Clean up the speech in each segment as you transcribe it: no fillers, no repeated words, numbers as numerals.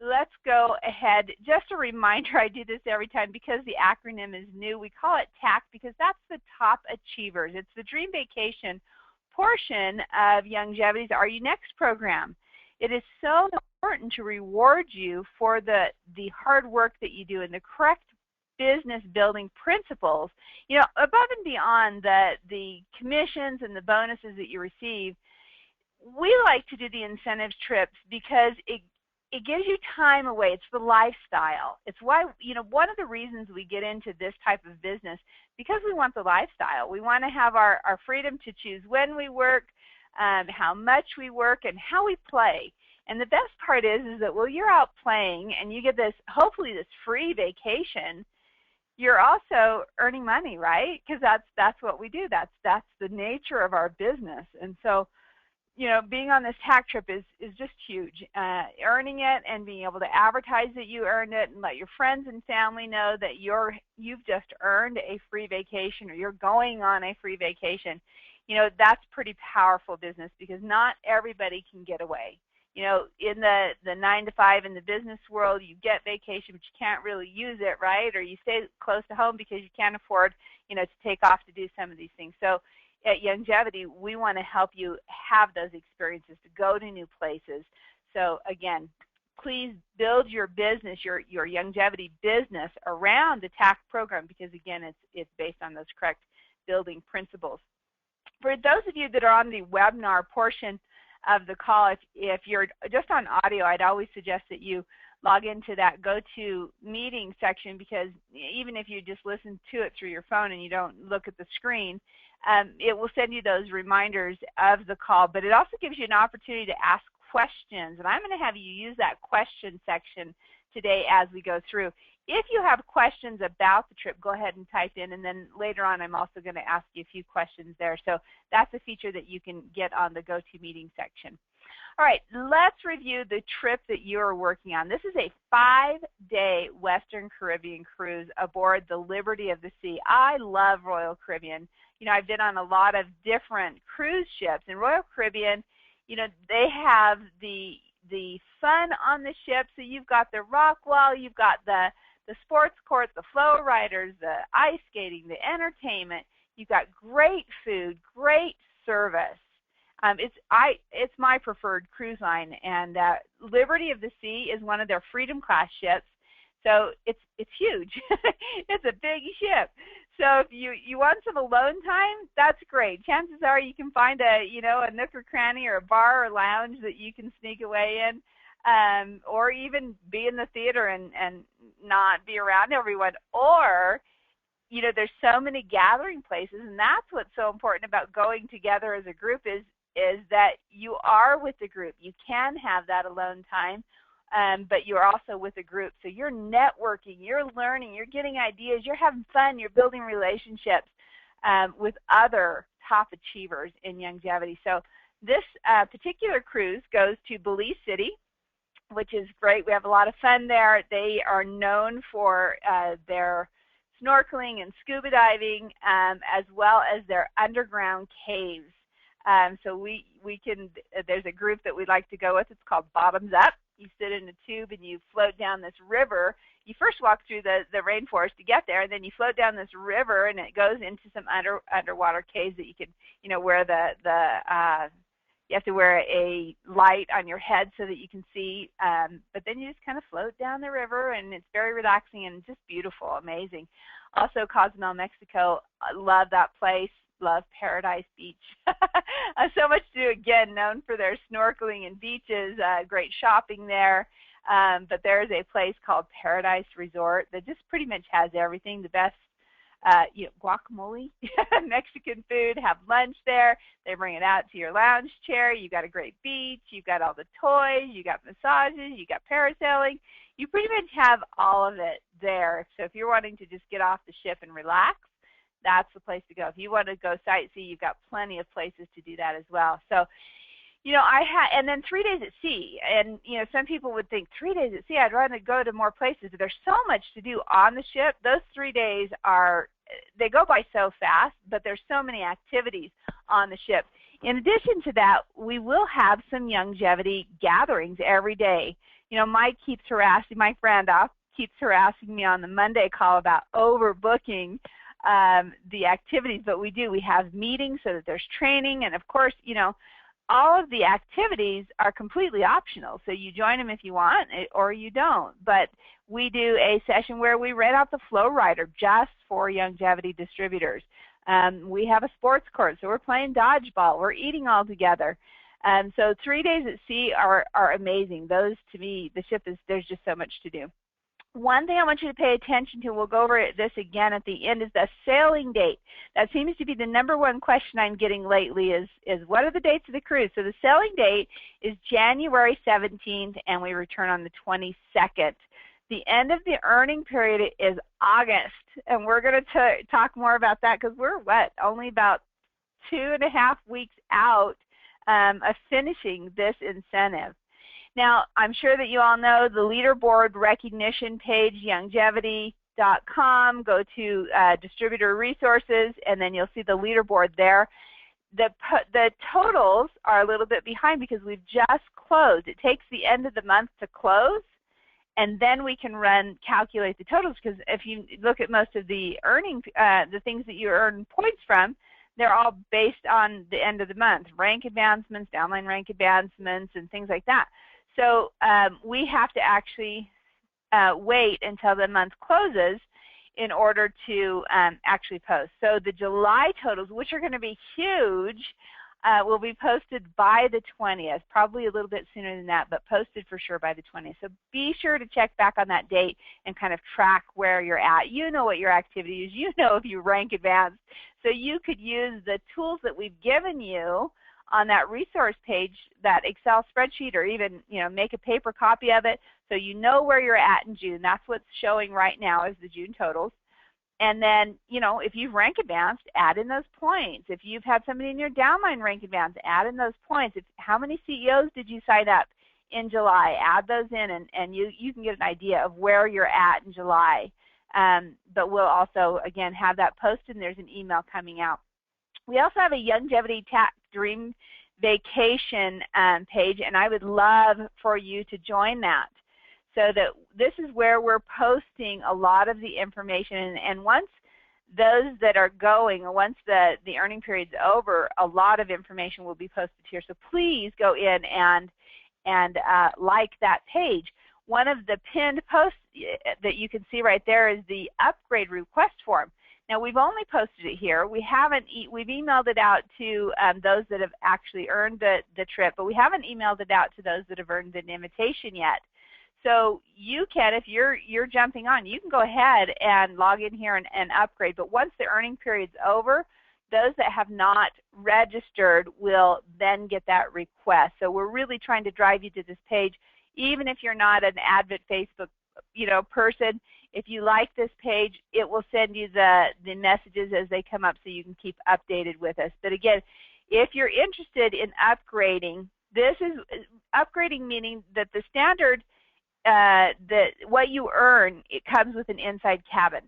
let's go ahead. Just a reminder, I do this every time because the acronym is new. We call it TAC because that's the top achievers. It's the Dream Vacation portion of Youngevity's Are You Next program. It is so important to reward you for the hard work that you do and the correct business building principles. You know, above and beyond the commissions and the bonuses that you receive, we like to do the incentives trips because it gives you time away. It's the lifestyle. It's why, you know, one of the reasons we get into this type of business, because we want the lifestyle. We want to have our freedom to choose when we work, how much we work, and how we play. And the best part is that while you're out playing and you get this, hopefully this free vacation, you're also earning money, right? Because that's what we do. That's the nature of our business. And so, you know, being on this TAC trip is just huge. Earning it and being able to advertise that you earned it and let your friends and family know that you've just earned a free vacation or you're going on a free vacation. You know, that's pretty powerful business because not everybody can get away. You know, in the 9 to 5 in the business world, you get vacation, but you can't really use it, right? Or you stay close to home because you can't afford, you know, to take off to do some of these things. So at Youngevity, we want to help you have those experiences to go to new places. So again, please build your business, your Youngevity business around the TAC program because again, it's based on those correct building principles. For those of you that are on the webinar portion of the call, if you're just on audio, I'd always suggest that you log into that GoToMeeting section because even if you just listen to it through your phone and you don't look at the screen, it will send you those reminders of the call, but it also gives you an opportunity to ask questions, and I'm going to have you use that question section today as we go through. If you have questions about the trip, go ahead and type in, and then later on I'm also going to ask you a few questions there. So that's a feature that you can get on the GoToMeeting section. All right, let's review the trip that you're working on. This is a 5-day Western Caribbean cruise aboard the Liberty of the Sea. I love Royal Caribbean. You know, I've been on a lot of different cruise ships, and Royal Caribbean, you know, they have the fun on the ship. So you've got the rock wall, you've got the sports court, the flow riders, the ice skating, the entertainment. You've got great food, great service. It's my preferred cruise line, and Liberty of the Sea is one of their Freedom class ships. So it's huge. It's a big ship. So if you want some alone time, that's great. Chances are you can find a nook or cranny or a bar or lounge that you can sneak away in, or even be in the theater and not be around everyone. Or, you know, there's so many gathering places, and that's what's so important about going together as a group is that you are with the group. You can have that alone time. But you're also with a group. So you're networking, you're learning, you're getting ideas, you're having fun, you're building relationships with other top achievers in Youngevity. So this particular cruise goes to Belize City, which is great. We have a lot of fun there. They are known for their snorkeling and scuba diving, as well as their underground caves. So we can, there's a group that we like to go with. It's called Bottoms Up. You sit in a tube and you float down this river. You first walk through the rainforest to get there, and then you float down this river, and it goes into some underwater caves that you can, you know, where you have to wear a light on your head so that you can see. But then you just kind of float down the river, and it's very relaxing and just beautiful, amazing. Also, Cozumel, Mexico. I love that place. Love Paradise Beach. So much to do, again, known for their snorkeling and beaches, great shopping there. But there's a place called Paradise Resort that just pretty much has everything. The best guacamole, Mexican food, have lunch there. They bring it out to your lounge chair. You've got a great beach. You've got all the toys. You got massages. You got parasailing. You pretty much have all of it there. So if you're wanting to just get off the ship and relax, that's the place to go. If you want to go sightsee, you've got plenty of places to do that as well. So, you know, and then 3 days at sea. And, you know, some people would think 3 days at sea, I'd rather go to more places. But there's so much to do on the ship. Those 3 days they go by so fast, but there's so many activities on the ship. In addition to that, we will have some Youngevity gatherings every day. You know, Mike keeps harassing, my friend keeps harassing me on the Monday call about overbooking the activities, but we have meetings so that there's training, and of course, you know, all of the activities are completely optional, so you join them if you want or you don't. But we do a session where we rent out the Flow Rider just for Youngevity distributors. We have a sports court, so we're playing dodgeball, we're eating all together. So 3 days at sea are amazing. Those, to me, the ship is, there's just so much to do. One thing I want you to pay attention to, we'll go over this again at the end, is the sailing date. That seems to be the #1 question I'm getting lately is what are the dates of the cruise? So the sailing date is January 17th, and we return on the 22nd. The end of the earning period is August, and we're going to talk more about that because we're, only about 2.5 weeks out of finishing this incentive. Now, I'm sure that you all know the leaderboard recognition page, Youngevity.com. Go to distributor resources, and then you'll see the leaderboard there. The totals are a little bit behind because we've just closed. It takes the end of the month to close, and then we can calculate the totals, because if you look at most of the the things that you earn points from, they're all based on the end of the month, rank advancements, downline rank advancements, and things like that. So we have to actually wait until the month closes in order to actually post. So the July totals, which are going to be huge, will be posted by the 20th, probably a little bit sooner than that, but posted for sure by the 20th. So be sure to check back on that date and kind of track where you're at. You know what your activity is. You know if you rank advanced. So you could use the tools that we've given you on that resource page, that Excel spreadsheet, or even, you know, make a paper copy of it so you know where you're at in June. That's what's showing right now is the June totals. And then, you know, if you've rank advanced, add in those points. If you've had somebody in your downline rank advanced, add in those points. How many CEOs did you sign up in July? Add those in, and you can get an idea of where you're at in July. But we'll also, again, have that posted, and there's an email coming out. We also have a Youngevity TAC Dream Vacation page, and I would love for you to join that. So that this is where we're posting a lot of the information, and once those that are going, or once the earning period's over, a lot of information will be posted here. So please go in and like that page. One of the pinned posts that you can see right there is the upgrade request form. Now, we've only posted it here. We've emailed it out to those that have actually earned the trip, but we haven't emailed it out to those that have earned an invitation yet. So you can, if you're jumping on, you can go ahead and log in here and upgrade. But once the earning period's over, those that have not registered will then get that request. So we're really trying to drive you to this page, even if you're not an avid Facebook, you know, person. If you like this page, it will send you the messages as they come up so you can keep updated with us. But again, if you're interested in upgrading, this is upgrading, meaning that the standard, what you earn, it comes with an inside cabin.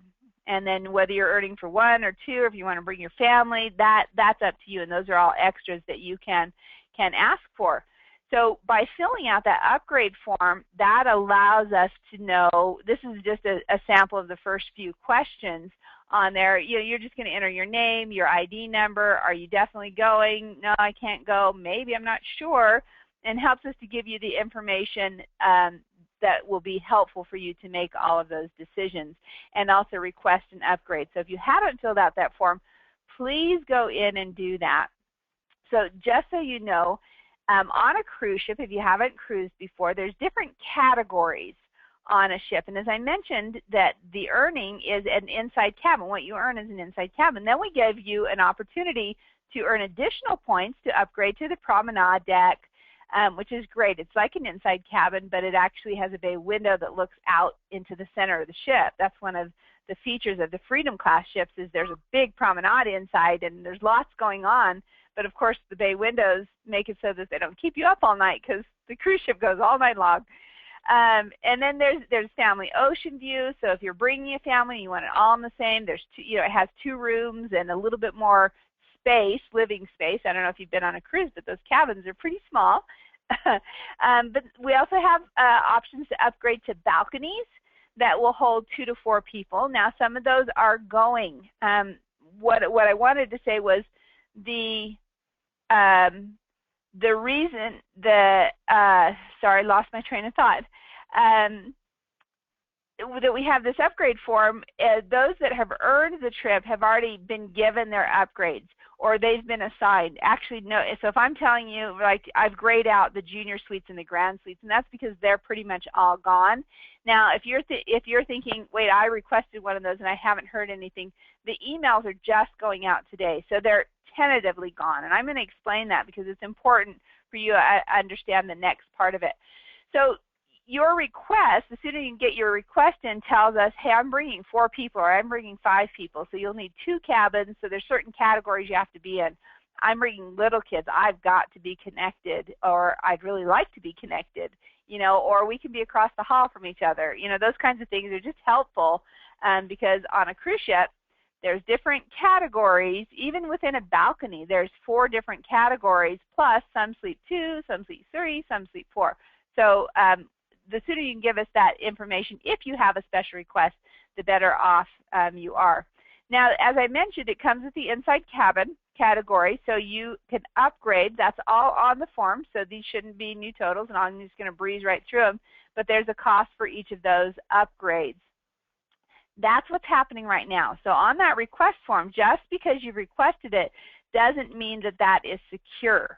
And then whether you're earning for 1 or 2, or if you want to bring your family, that's up to you. And those are all extras that you can ask for. So by filling out that upgrade form, that allows us to know, this is just a sample of the first few questions on there. You know, you're just going to enter your name, your ID number. Are you definitely going? No, I can't go. Maybe, I'm not sure. And helps us to give you the information that will be helpful for you to make all of those decisions, and also request an upgrade. So if you haven't filled out that form, please go in and do that. So just so you know, on a cruise ship, if you haven't cruised before, there's different categories on a ship. And as I mentioned, that the earning is an inside cabin. What you earn is an inside cabin. Then we give you an opportunity to earn additional points to upgrade to the promenade deck, which is great. It's like an inside cabin, but it actually has a bay window that looks out into the center of the ship. That's one of the features of the Freedom class ships, is there's a big promenade inside, and there's lots going on. But of course, the bay windows make it so that they don't keep you up all night, because the cruise ship goes all night long. And then there's family ocean view. So if you're bringing a family, you want it all in the same. There's two, you know, it has 2 rooms and a little bit more space, living space. I don't know if you've been on a cruise, but those cabins are pretty small. But we also have options to upgrade to balconies that will hold 2 to 4 people. Now, some of those are going. What I wanted to say was the reason sorry, lost my train of thought. That we have this upgrade form, those that have earned the trip have already been given their upgrades, or they've been assigned. Actually, no. So if I'm telling you, like, I've grayed out the junior suites and the grand suites, and that's because they're pretty much all gone. Now, if you're thinking, wait, I requested one of those and I haven't heard anything, the emails are just going out today, so they're tentatively gone. And I'm going to explain that because it's important for you to understand the next part of it. So your request, the sooner you can get your request in, tells us, hey, I'm bringing 4 people or I'm bringing 5 people, so you'll need 2 cabins. So there's certain categories you have to be in. I'm bringing little kids. I've got to be connected, or I'd really like to be connected, you know, or we can be across the hall from each other. You know, those kinds of things are just helpful because on a cruise ship, there's different categories. Even within a balcony, there's 4 different categories, plus some sleep 2, some sleep 3, some sleep 4. So the sooner you can give us that information, if you have a special request, the better off you are. Now, as I mentioned, it comes with the inside cabin category, so you can upgrade. That's all on the form, so these shouldn't be new totals, and I'm just going to breeze right through them, but there's a cost for each of those upgrades. That's what's happening right now. So on that request form, just because you've requested it doesn't mean that that is secure.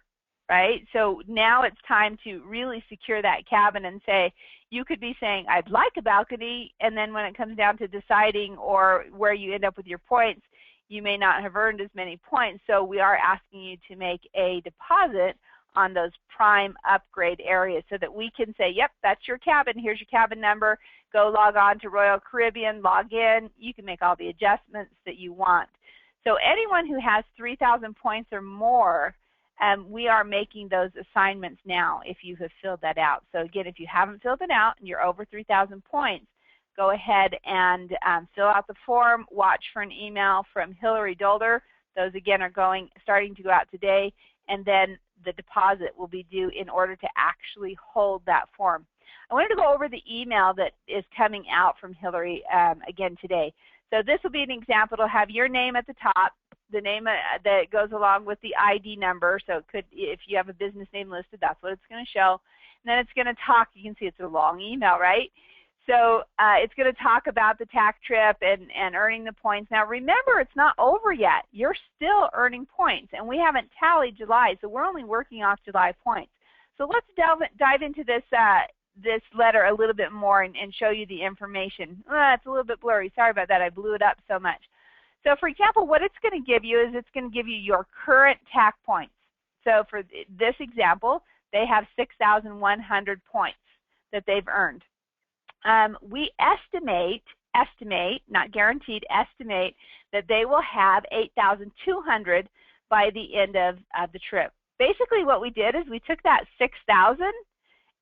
Right? So now it's time to really secure that cabin and say, you could be saying, I'd like a balcony, and then when it comes down to deciding or where you end up with your points, you may not have earned as many points. So we are asking you to make a deposit on those prime upgrade areas so that we can say, yep, that's your cabin. Here's your cabin number. Go log on to Royal Caribbean, log in. You can make all the adjustments that you want. So anyone who has 3,000 points or more, we are making those assignments now if you have filled that out. So again, if you haven't filled it out and you're over 3,000 points, go ahead and fill out the form. Watch for an email from Hillary Dolder. Those again are starting to go out today, and then the deposit will be due in order to actually hold that form. I wanted to go over the email that is coming out from Hillary again today. So this will be an example. It'll have your name at the top, the name that goes along with the ID number. So it could, if you have a business name listed, that's what it's going to show. And then it's going to talk. You can see it's a long email, right? So it's going to talk about the TAC trip and earning the points. Now remember, it's not over yet. You're still earning points, and we haven't tallied July, so we're only working off July points. So let's dive into this this letter a little bit more and show you the information. It's a little bit blurry. Sorry about that. I blew it up so much. So for example, what it's going to give you is it's going to give you your current TAC points. So for this example, they have 6,100 points that they've earned. We estimate, not guaranteed, estimate that they will have 8,200 by the end of the trip. Basically what we did is we took that 6,000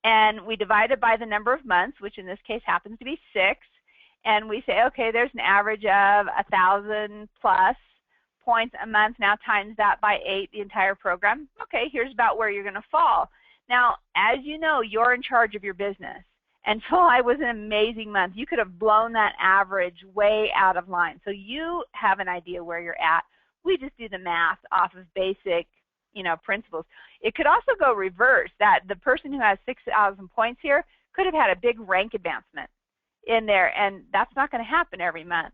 and we divided by the number of months, which in this case happens to be 6, and we say, okay, there's an average of 1,000 plus points a month. Now times that by 8, the entire program. Okay, here's about where you're going to fall. Now, as you know, you're in charge of your business. And July was an amazing month. You could have blown that average way out of line. So you have an idea where you're at. We just do the math off of basic, principles. It could also go reverse, that the person who has 6,000 points here could have had a big rank advancement in there, and that's not going to happen every month.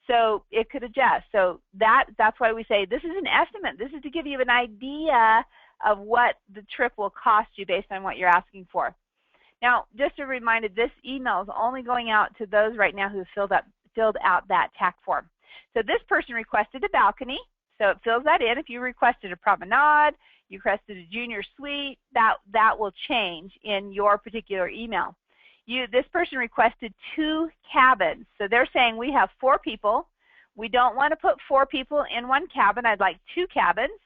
So it could adjust. So that's why we say this is an estimate. This is to give you an idea of what the trip will cost you based on what you're asking for. Now, just a reminder, this email is only going out to those right now who have filled out that TAC form. So this person requested a balcony, so it fills that in. If you requested a promenade, you requested a junior suite, that will change in your particular email. This person requested 2 cabins. So they're saying we have 4 people. We don't want to put 4 people in one cabin. I'd like 2 cabins.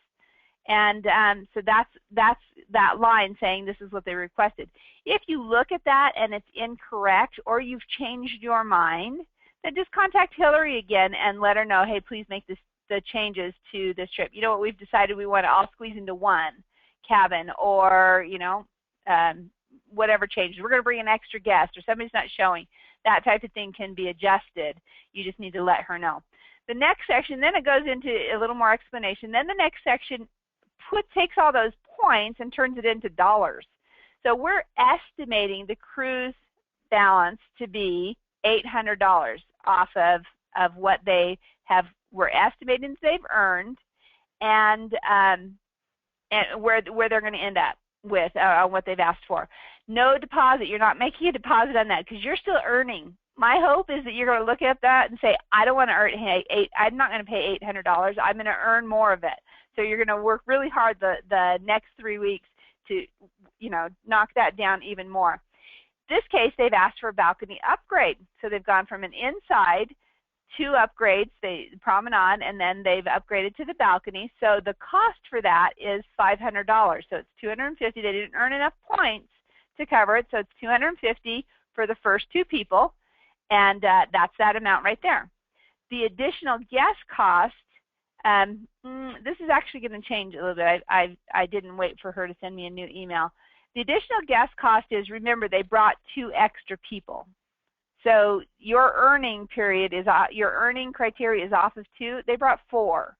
And so that's that line saying this is what they requested. If you look at that and it's incorrect or you've changed your mind, then just contact Hillary again and let her know, hey, please make the changes to this trip. You know what, we've decided we want to all squeeze into one cabin, or, whatever changes. We're going to bring an extra guest or somebody's not showing. That type of thing can be adjusted. You just need to let her know. The next section, then it goes into a little more explanation. Then the next section takes all those points and turns it into dollars. So we're estimating the cruise balance to be $800 off of what they we're estimating they've earned, and where they're going to end up with what they've asked for. No deposit. You're not making a deposit on that because you're still earning. My hope is that you're going to look at that and say, I don't want to earn I'm not going to pay $800. I'm going to earn more of it. So you're going to work really hard the next 3 weeks to, knock that down even more. This case, they've asked for a balcony upgrade. So they've gone from an inside 2 upgrades, the promenade, and then they've upgraded to the balcony. So the cost for that is $500. So it's $250. They didn't earn enough points to cover it, so it's $250 for the first 2 people, and that's that amount right there. The additional guest cost, this is actually going to change a little bit. I didn't wait for her to send me a new email. The additional guest cost is, remember, they brought 2 extra people. So your earning period is, your earning criteria is off of 2. They brought 4.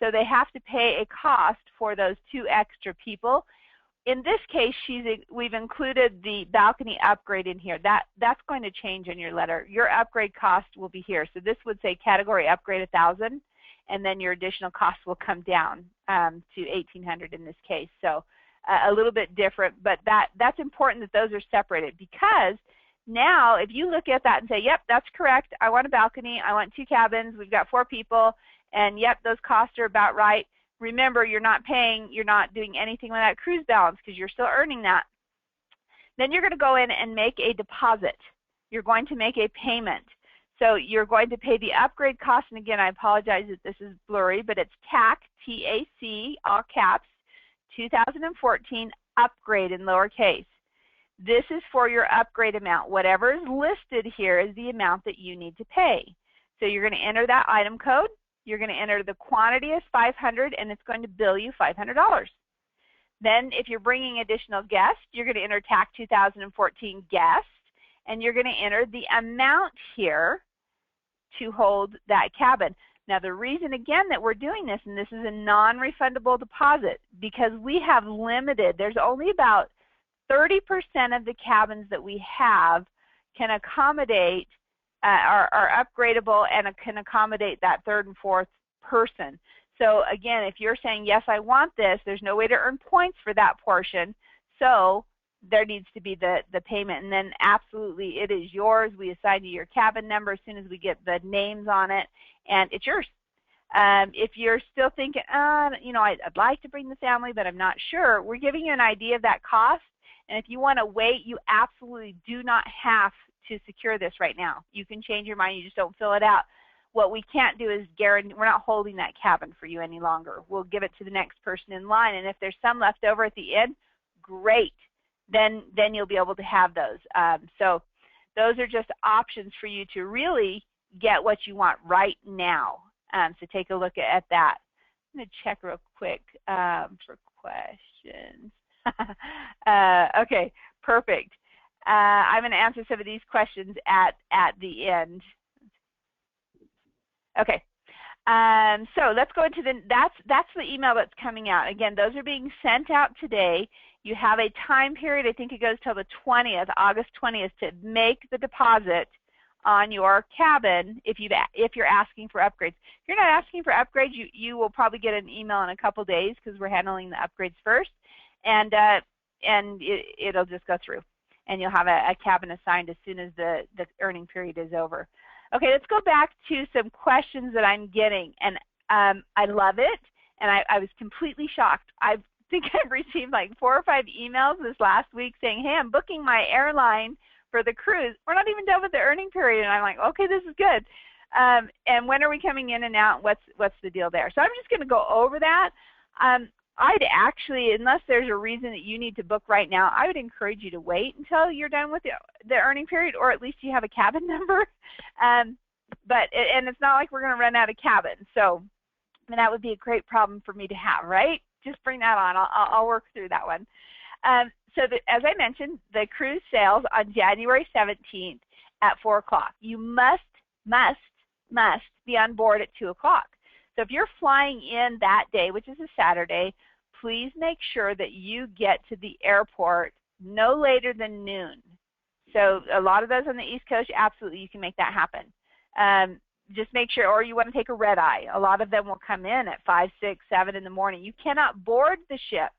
So they have to pay a cost for those 2 extra people. In this case, we've included the balcony upgrade in here. That's going to change in your letter. Your upgrade cost will be here. So this would say category upgrade 1,000, and then your additional cost will come down to 1,800 in this case. So a little bit different, but that's important that those are separated, because now if you look at that and say, yep, that's correct, I want a balcony, I want 2 cabins, we've got 4 people, and yep, those costs are about right. Remember, you're not doing anything with that cruise balance because you're still earning that. Then you're going to go in and make a deposit. You're going to make a payment. So you're going to pay the upgrade cost, and again, I apologize that this is blurry, but it's TAC, T-A-C, all caps, 2014 upgrade in lowercase. This is for your upgrade amount. Whatever is listed here is the amount that you need to pay. So you're going to enter that item code. You're going to enter the quantity as 500, and it's going to bill you $500. Then if you're bringing additional guests, you're going to enter TAC 2014 guest, and you're going to enter the amount here to hold that cabin. Now the reason again that we're doing this, and this is a non-refundable deposit, because we have limited, there's only about 30% of the cabins that we have can accommodate are upgradable and can accommodate that 3rd and 4th person. So again, if you're saying, yes, I want this, there's no way to earn points for that portion, so there needs to be the payment. And then absolutely, it is yours. We assign you your cabin number as soon as we get the names on it, and it's yours. If you're still thinking, I'd like to bring the family, but I'm not sure, we're giving you an idea of that cost. And if you want to wait, you absolutely do not have to secure this right now. You can change your mind. You just don't fill it out. What we can't do is guarantee, we're not holding that cabin for you any longer. We'll give it to the next person in line. And if there's some left over at the end, great. Then you'll be able to have those. So those are just options for you to really get what you want right now. So take a look at that. I'm going to check real quick for questions. Okay, perfect. I'm going to answer some of these questions at the end. Okay, so let's go into that's the email that's coming out. Again, those are being sent out today. You have a time period, I think it goes till the 20th, August 20th, to make the deposit on your cabin if you're asking for upgrades. If you're not asking for upgrades, you will probably get an email in a couple days because we're handling the upgrades first, and it'll just go through, and you'll have a cabin assigned as soon as the earning period is over. Okay, let's go back to some questions that I'm getting, and I love it, and I was completely shocked. I think I've received like 4 or 5 emails this last week saying, hey, I'm booking my airline for the cruise. We're not even done with the earning period. And I'm like, okay, this is good. And when are we coming in and out? What's the deal there? So I'm just going to go over that. I'd actually, unless there's a reason that you need to book right now, I would encourage you to wait until you're done with the earning period, or at least you have a cabin number. And it's not like we're going to run out of cabins. So that would be a great problem for me to have, right? Just bring that on. I'll work through that one. So as I mentioned, the cruise sails on January 17th at 4 o'clock. You must be on board at 2 o'clock. So if you're flying in that day, which is a Saturday, please make sure that you get to the airport no later than noon. So a lot of those on the East Coast, absolutely, you can make that happen. Just make sure, or you want to take a red eye. A lot of them will come in at 5, 6, 7 in the morning. You cannot board the ship.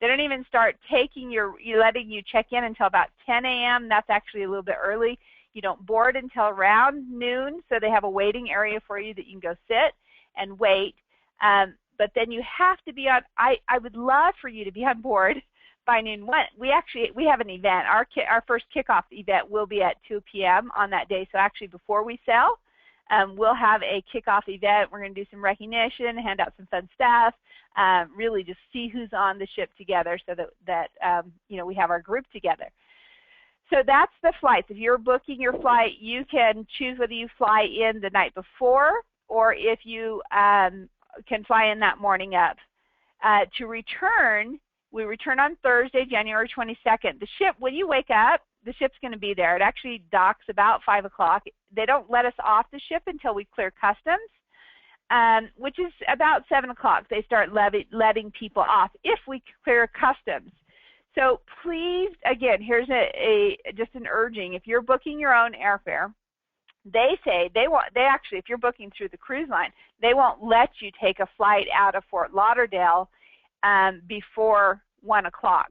They don't even start letting you check in until about 10 a.m. That's actually a little bit early. You don't board until around noon, so they have a waiting area for you that you can go sit and wait. But then you have to be on, I would love for you to be on board by noon. We have an event. Our first kickoff event will be at 2 p.m. on that day. So actually before we sail, we'll have a kickoff event. We're going to do some recognition, hand out some fun stuff, really just see who's on the ship together so that we have our group together. So that's the flights. If you're booking your flight, you can choose whether you fly in the night before or if you can fly in that morning of. To return, we return on Thursday, January 22nd. The ship, when you wake up, the ship's going to be there. It actually docks about 5 o'clock. They don't let us off the ship until we clear customs, which is about 7 o'clock. They start letting people off if we clear customs. So please, again, here's just an urging. If you're booking your own airfare, they say they actually, if you're booking through the cruise line, they won't let you take a flight out of Fort Lauderdale before 1 o'clock.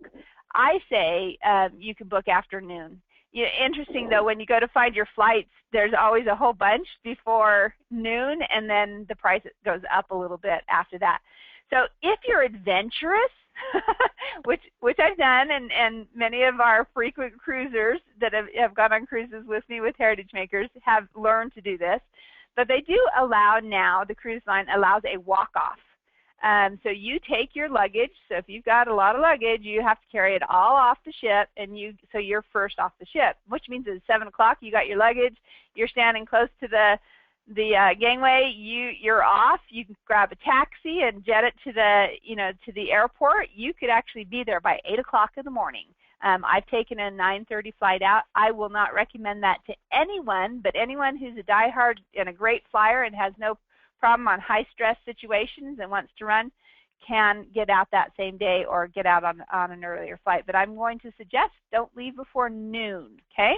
I say you can book afternoon. Interesting though, when you go to find your flights, there's always a whole bunch before noon, and then the price goes up a little bit after that. So if you're adventurous, which I've done, and many of our frequent cruisers that have gone on cruises with me with Heritage Makers have learned to do this, but they do allow now, the cruise line allows a walk-off. So you take your luggage. So if you've got a lot of luggage, you have to carry it all off the ship, and so you're first off the ship, which means at 7 o'clock you got your luggage, you're standing close to the gangway, you're off. You can grab a taxi and jet it to the airport. You could actually be there by 8 o'clock in the morning. I've taken a 9:30 flight out. I will not recommend that to anyone, but anyone who's a diehard and a great flyer and has no problem on high stress situations and wants to run can get out that same day or get out on an earlier flight. But I'm going to suggest don't leave before noon, okay?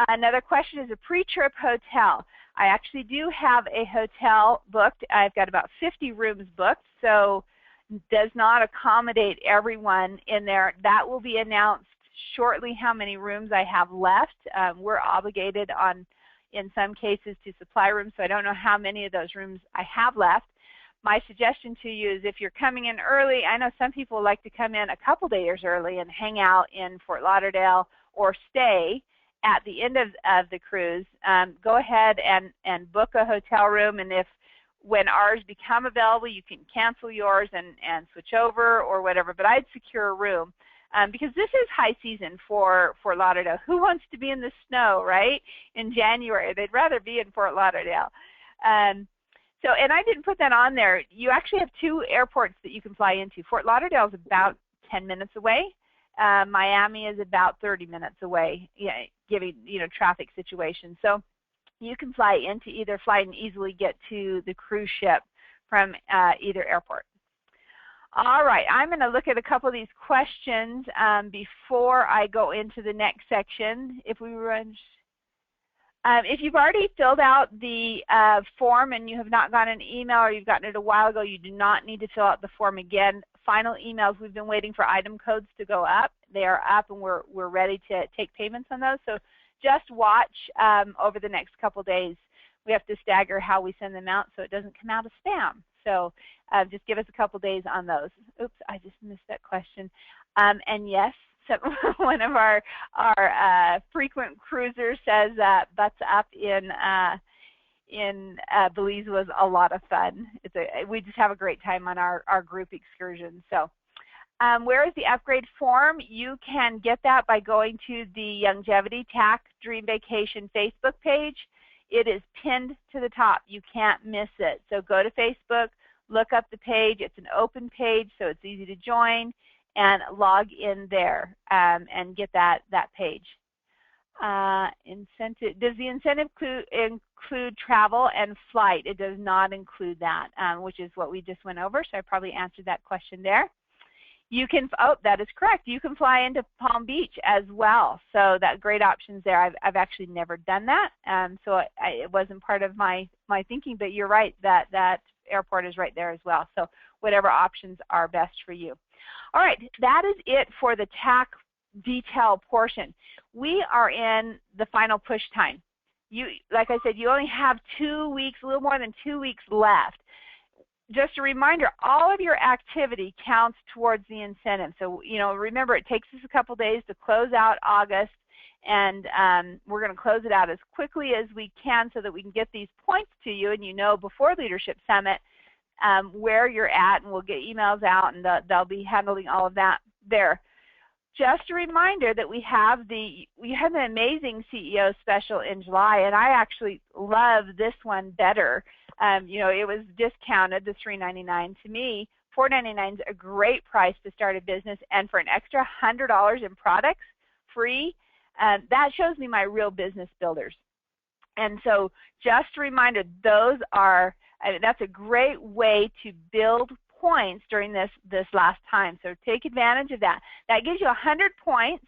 Another question is a pre-trip hotel. I actually do have a hotel booked. I've got about 50 rooms booked, so does not accommodate everyone in there. That will be announced shortly how many rooms I have left. We're obligated in some cases to supply rooms, so I don't know how many of those rooms I have left. My suggestion to you is if you're coming in early, I know some people like to come in a couple days early and hang out in Fort Lauderdale or stay at the end of the cruise. Go ahead and book a hotel room, and when ours become available, you can cancel yours and switch over or whatever, but I'd secure a room. Because this is high season for Fort Lauderdale. Who wants to be in the snow, right, in January? They'd rather be in Fort Lauderdale. And I didn't put that on there. You actually have 2 airports that you can fly into. Fort Lauderdale is about 10 minutes away. Miami is about 30 minutes away, giving traffic situations. So you can fly and easily get to the cruise ship from either airport. All right, I'm going to look at a couple of these questions before I go into the next section. If you've already filled out the form and you have not gotten an email, or you've gotten it a while ago, you do not need to fill out the form again. Final emails, we've been waiting for item codes to go up. They are up, and we're ready to take payments on those. So just watch over the next couple days. We have to stagger how we send them out so it doesn't come out as spam. So just give us a couple days on those. Oops, I just missed that question. And yes, so one of our frequent cruisers says butts up in Belize was a lot of fun. We just have a great time on our group excursions. So where is the upgrade form? You can get that by going to the Longevity TAC Dream Vacation Facebook page. It is pinned to the top. You can't miss it. So go to Facebook, look up the page. It's an open page, so it's easy to join. and log in there and get that page. Incentive. Does the incentive include travel and flight? It does not include that, which is what we just went over, so I probably answered that question there. You can, oh, that is correct. You can fly into Palm Beach as well. So that great options there. I've actually never done that, so it wasn't part of my thinking. But you're right, that airport is right there as well. So whatever options are best for you. All right, that is it for the TAC detail portion. We are in the final push time. Like I said, you only have 2 weeks, a little more than 2 weeks left. Just a reminder, all of your activity counts towards the incentive. So, remember, it takes us a couple days to close out August, and we're going to close it out as quickly as we can so that we can get these points to you, and before Leadership Summit where you're at, and we'll get emails out, and they'll be handling all of that there. Just a reminder that we have an amazing CEO special in July, and I actually love this one better. It was discounted to $3.99. To me, $4.99 is a great price to start a business, and for an extra $100 in products free, that shows me my real business builders. And so, just a reminder, that's a great way to build points during this last time. So take advantage of that. That gives you 100 points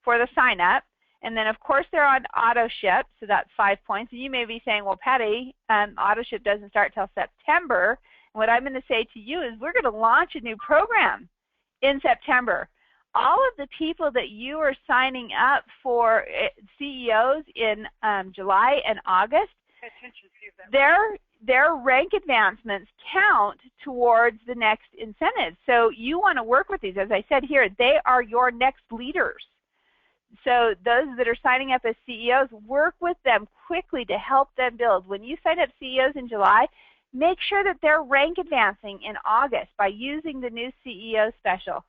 for the sign up. And then, of course, they're on auto ship, so that's 5 points. And you may be saying, well, Patty, auto ship doesn't start till September. And what I'm going to say to you is we're going to launch a new program in September. All of the people that you are signing up for CEOs in July and August, their rank advancements count towards the next incentive. So you want to work with these. As I said here, they are your next leaders. So those that are signing up as CEOs, work with them quickly to help them build. When you sign up CEOs in July, make sure that they're rank advancing in August by using the new CEO special.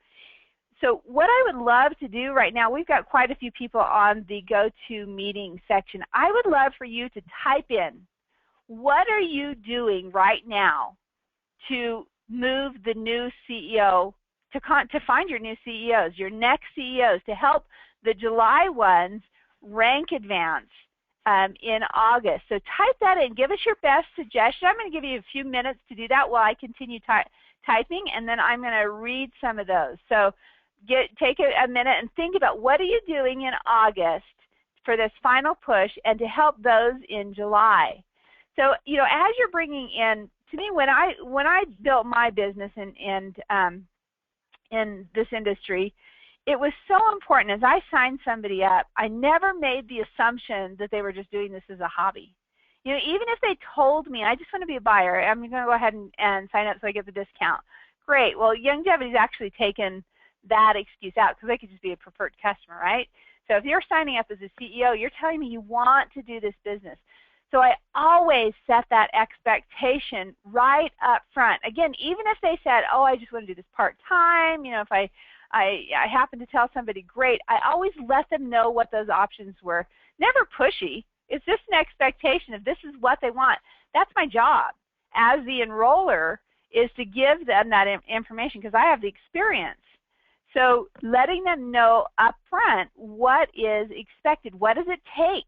So what I would love to do right now, we've got quite a few people on the go-to meeting section. I would love for you to type in, what are you doing right now to move the new CEO, to find your new CEOs, your next CEOs, to help the July ones rank advance in August. So type that in. Give us your best suggestion. I'm going to give you a few minutes to do that while I continue typing, and then I'm going to read some of those. So take a minute and think about what are you doing in August for this final push and to help those in July. So, as you're bringing in, to me, when I built my business in this industry, it was so important. As I signed somebody up, I never made the assumption that they were just doing this as a hobby. Even if they told me, I just want to be a buyer, I'm going to go ahead and sign up so I get the discount. Great. Well, Youngevity's actually taken that excuse out because they could just be a preferred customer, right? So if you're signing up as a CEO, you're telling me you want to do this business. So I always set that expectation right up front. Again, even if they said, oh, I just want to do this part-time, if I happen to tell somebody, great, I always let them know what those options were. Never pushy. It's just an expectation of this is what they want. That's my job as the enroller, is to give them that information because I have the experience. So letting them know up front what is expected. What does it take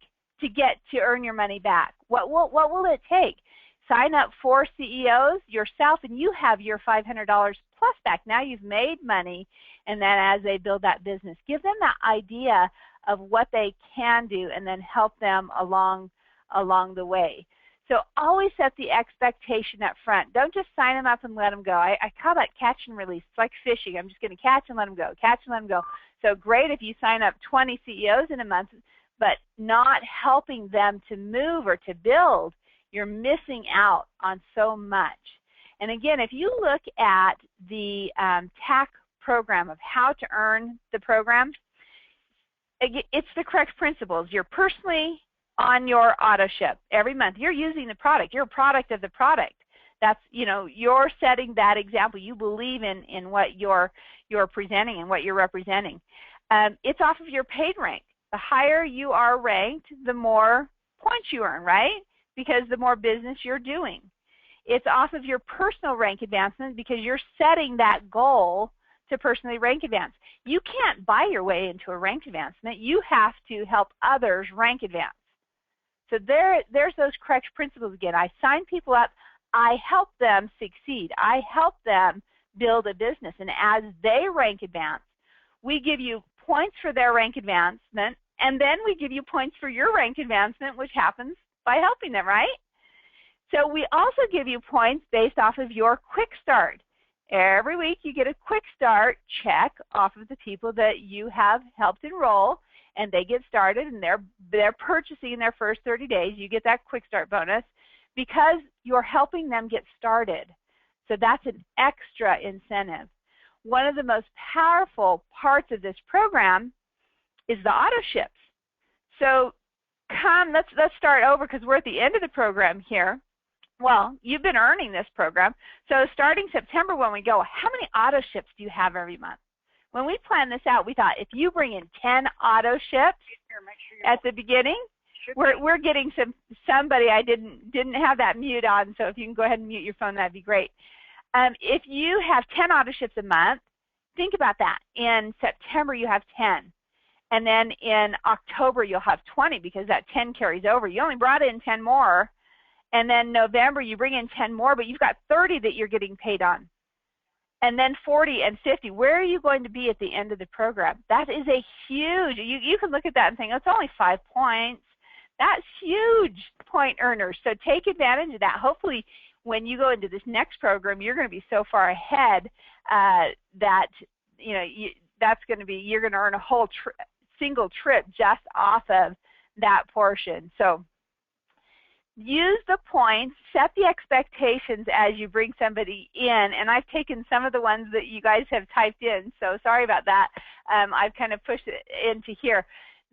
to earn your money back? What will it take? Sign up 4 CEOs yourself, and you have your $500 plus back. Now you've made money, and then as they build that business, give them that idea of what they can do, and then help them along the way. So always set the expectation up front. Don't just sign them up and let them go. I call that catch and release. It's like fishing. I'm just going to catch and let them go, catch and let them go. So great if you sign up 20 CEOs in a month, but not helping them to move or to build, you're missing out on so much. And again, if you look at the TAC program of how to earn the program, it's the correct principles. You're personally on your auto ship every month. You're using the product. You're a product of the product. That's, you're setting that example. You believe in what you're presenting and what you're representing. It's off of your paid rank. The higher you are ranked, the more points you earn, right? Because the more business you're doing. It's off of your personal rank advancement because you're setting that goal to personally rank advance. You can't buy your way into a rank advancement. You have to help others rank advance. So there's those correct principles again. I sign people up. I help them succeed. I help them build a business. And as they rank advance, we give you points for their rank advancement, and then we give you points for your rank advancement, which happens by helping them, right? So we also give you points based off of your quick start. Every week you get a quick start check off of the people that you have helped enroll, and they get started, and they're purchasing in their first 30 days. You get that quick start bonus because you're helping them get started. So that's an extra incentive. One of the most powerful parts of this program is the auto ships. So let's start over because we're at the end of the program here. Well, you've been earning this program. So starting September when we go, how many auto ships do you have every month? When we planned this out, we thought if you bring in 10 auto ships at the beginning, we're getting somebody. I didn't have that mute on, so if you can go ahead and mute your phone, that'd be great. If you have 10 auto ships a month, think about that. In September, you have 10. And then in October, you'll have 20 because that 10 carries over. You only brought in 10 more. And then November, you bring in 10 more, but you've got 30 that you're getting paid on. And then 40 and 50. Where are you going to be at the end of the program? That is a huge, you can look at that and think, oh, it's only 5 points. That's huge point earners. So take advantage of that. Hopefully, when you go into this next program, you're going to be so far ahead that that's going to be, you're going to earn a whole single trip just off of that portion. So use the points, set the expectations as you bring somebody in, and I've taken some of the ones that you guys have typed in, so sorry about that. I've kind of pushed it into here.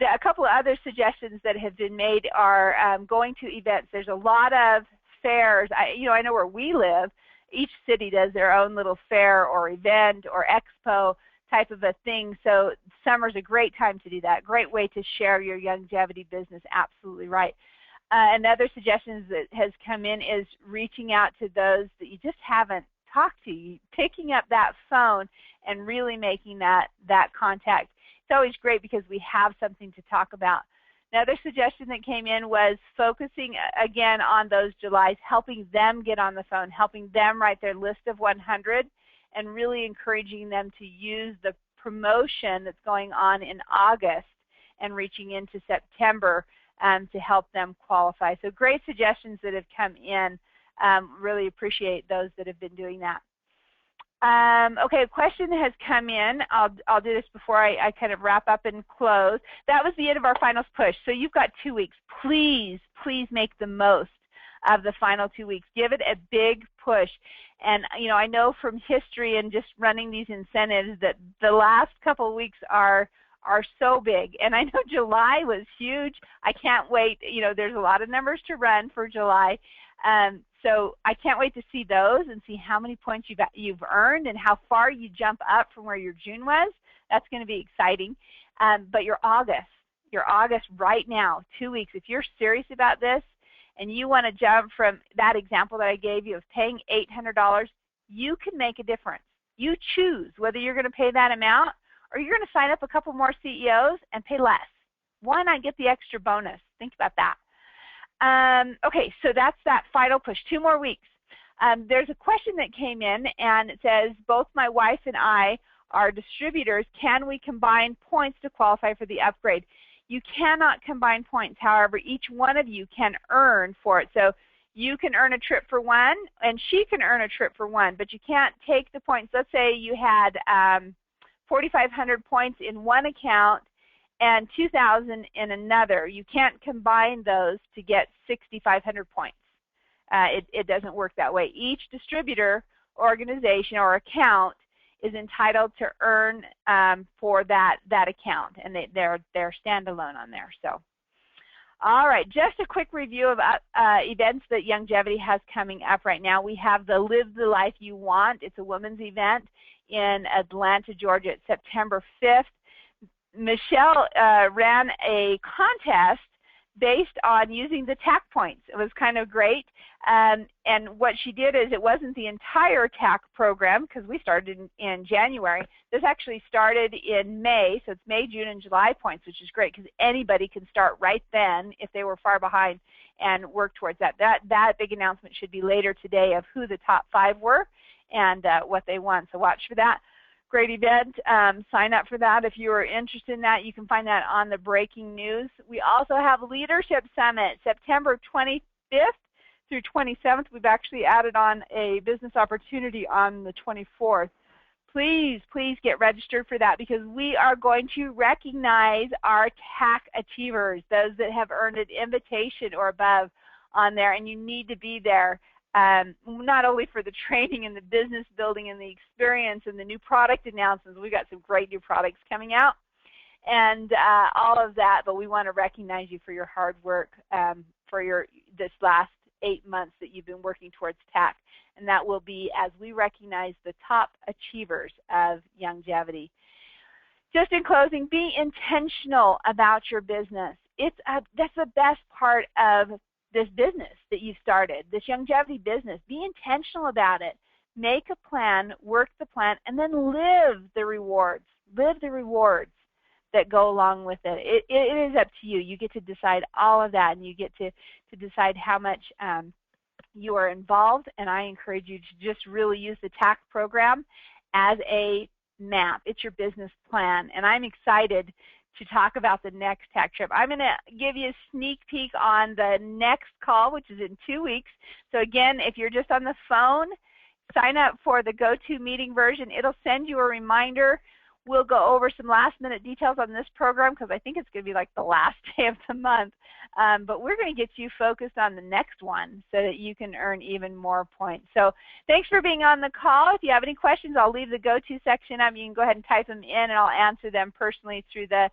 A couple of other suggestions that have been made are going to events. There's a lot of fairs. I know where we live, each city does their own little fair or event or expo type of a thing, so summer's a great time to do that. Great way to share your longevity business, absolutely right. Another suggestion that has come in is reaching out to those that you just haven't talked to, picking up that phone and really making that contact. It's always great because we have something to talk about. Another suggestion that came in was focusing again on those Julys, helping them get on the phone, helping them write their list of 100, and really encouraging them to use the promotion that's going on in August and reaching into September to help them qualify. So great suggestions that have come in. Really appreciate those that have been doing that. Okay, a question has come in. I'll do this before I kind of wrap up and close. That was the end of our finals push. So you've got 2 weeks. Please make the most of the final 2 weeks. Give it a big push. And I know from history and just running these incentives that the last couple of weeks are so big. And I know July was huge. I can't wait. There's a lot of numbers to run for July. So I can't wait to see those and see how many points you've earned and how far you jump up from where your June was. That's going to be exciting. But your August right now, 2 weeks, if you're serious about this and you want to jump from that example that I gave you of paying $800, you can make a difference. You choose whether you're going to pay that amount or you're going to sign up a couple more CEOs and pay less. Why not get the extra bonus? Think about that. Okay, so that's that final push. 2 more weeks. There's a question that came in, and it says, both my wife and I are distributors. Can we combine points to qualify for the upgrade? You cannot combine points. However, each one of you can earn for it. So you can earn a trip for one, and she can earn a trip for one, but you can't take the points. Let's say you had 4,500 points in one account and 2,000 in another. You can't combine those to get 6,500 points. It doesn't work that way. Each distributor, organization, or account is entitled to earn for that account, and they're standalone on there. So, all right, just a quick review of events that Longevity has coming up right now. We have the Live the Life You Want. It's a women's event in Atlanta, Georgia, September 5th. Michelle ran a contest based on using the TAC points. It was kind of great. And what she did is, it wasn't the entire TAC program because we started in January. This actually started in May, so it's May, June, and July points, which is great because anybody can start right then if they were far behind and work towards that. That big announcement should be later today of who the top 5 were and what they won. So watch for that. Great event. Sign up for that if you are interested in that. You can find that on the breaking news. We also have Leadership Summit, September 25th through 27th. We've actually added on a business opportunity on the 24th. Please, please get registered for that because we are going to recognize our TAC achievers, those that have earned an invitation or above on there, and you need to be there. Not only for the training and the business building and the experience and the new product announcements. We've got some great new products coming out and all of that, but we want to recognize you for your hard work for this last 8 months that you've been working towards TAC. And that will be as we recognize the top achievers of longevity. Just in closing, be intentional about your business. That's the best part of this business that you started, this longevity business. Be intentional about it. Make a plan, work the plan, and then live the rewards. Live the rewards that go along with it. It is up to you. You get to decide all of that, and you get to decide how much you are involved. And I encourage you to just really use the TAC program as a map. It's your business plan, and I'm excited to talk about the next TAC trip. I'm going to give you a sneak peek on the next call, which is in 2 weeks. So again, if you're just on the phone, sign up for the GoToMeeting version. It'll send you a reminder. We'll go over some last-minute details on this program because I think it's going to be like the last day of the month. But we're going to get you focused on the next one so that you can earn even more points. So thanks for being on the call. If you have any questions, I'll leave the go-to section up. You can go ahead and type them in, and I'll answer them personally through the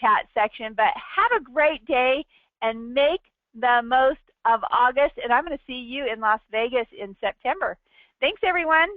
chat section. But have a great day and make the most of August. And I'm going to see you in Las Vegas in September. Thanks, everyone.